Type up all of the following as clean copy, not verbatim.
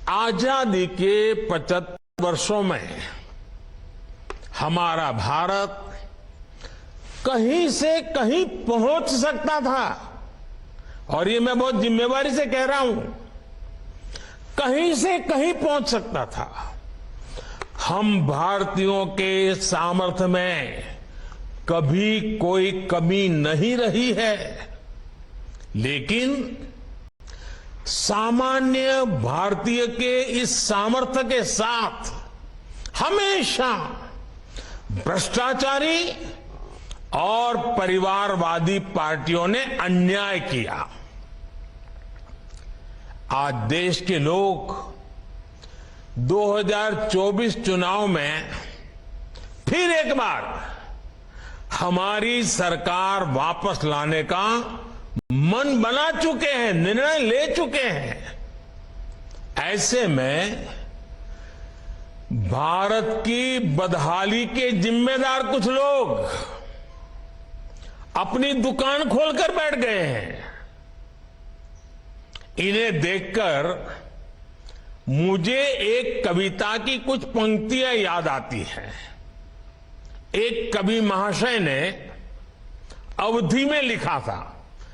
आजादी के 75 वर्षों में हमारा भारत कहीं से कहीं पहुंच सकता था, और ये मैं बहुत जिम्मेवारी से कह रहा हूं, कहीं से कहीं पहुंच सकता था। हम भारतीयों के सामर्थ्य में कभी कोई कमी नहीं रही है, लेकिन सामान्य भारतीय के इस सामर्थ्य के साथ हमेशा भ्रष्टाचारी और परिवारवादी पार्टियों ने अन्याय किया। आज देश के लोग 2024 चुनाव में फिर एक बार हमारी सरकार वापस लाने का मन बना चुके हैं, निर्णय ले चुके हैं। ऐसे में भारत की बदहाली के जिम्मेदार कुछ लोग अपनी दुकान खोलकर बैठ गए हैं। इन्हें देखकर मुझे एक कविता की कुछ पंक्तियां याद आती हैं। एक कवि महाशय ने अवधी में लिखा था,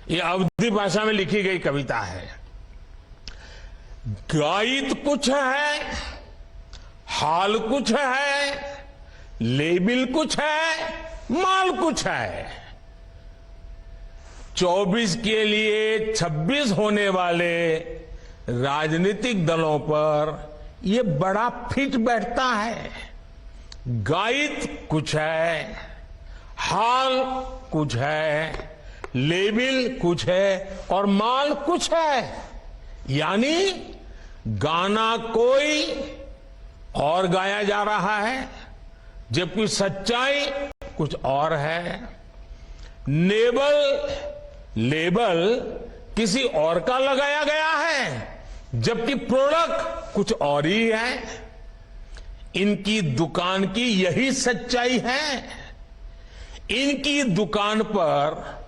ये अवधी भाषा में लिखी गई कविता है। गायित कुछ है, हाल कुछ है, लेबिल कुछ है, माल कुछ है। 24 के लिए 26 होने वाले राजनीतिक दलों पर यह बड़ा फिट बैठता है। गायित कुछ है, हाल कुछ है, लेबिल कुछ है और माल कुछ है। यानी गाना कोई और गाया जा रहा है, जबकि सच्चाई कुछ और है। लेबल किसी और का लगाया गया है, जबकि प्रोडक्ट कुछ और ही है। इनकी दुकान की यही सच्चाई है। इनकी दुकान पर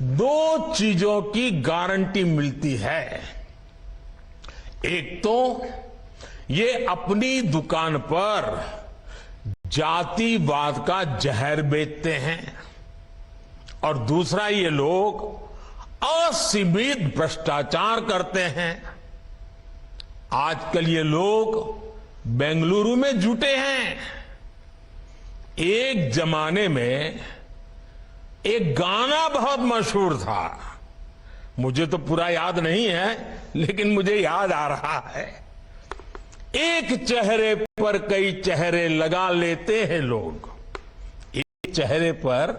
दो चीजों की गारंटी मिलती है। एक तो ये अपनी दुकान पर जातिवाद का जहर बेचते हैं, और दूसरा ये लोग असीमित भ्रष्टाचार करते हैं। आजकल ये लोग बेंगलुरु में जुटे हैं। एक जमाने में एक गाना बहुत मशहूर था, मुझे तो पूरा याद नहीं है, लेकिन मुझे याद आ रहा है। एक चेहरे पर कई चेहरे लगा लेते हैं लोग, एक चेहरे पर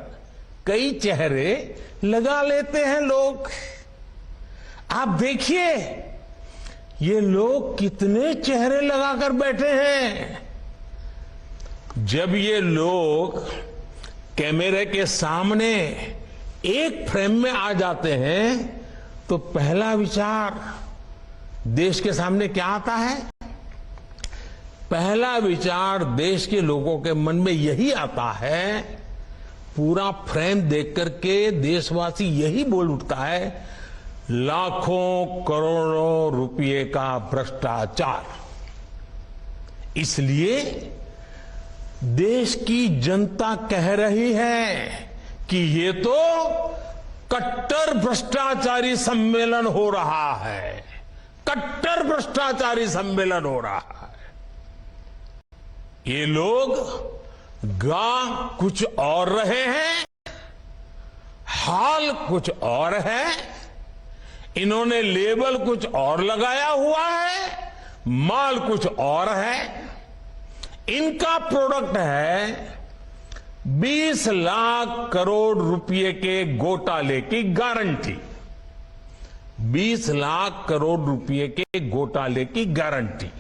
कई चेहरे लगा लेते हैं लोग। आप देखिए ये लोग कितने चेहरे लगाकर बैठे हैं। जब ये लोग कैमरे के सामने एक फ्रेम में आ जाते हैं तो पहला विचार देश के सामने क्या आता है? पहला विचार देश के लोगों के मन में यही आता है, पूरा फ्रेम देख करके देशवासी यही बोल उठता है, लाखों करोड़ों रुपए का भ्रष्टाचार। इसलिए देश की जनता कह रही है कि ये तो कट्टर भ्रष्टाचारी सम्मेलन हो रहा है, कट्टर भ्रष्टाचारी सम्मेलन हो रहा है। ये लोग गा कुछ और रहे हैं, हाल कुछ और है, इन्होंने लेबल कुछ और लगाया हुआ है, माल कुछ और है। इनका प्रोडक्ट है 20 लाख करोड़ रुपए के घोटाले की गारंटी। 20 लाख करोड़ रुपए के घोटाले की गारंटी।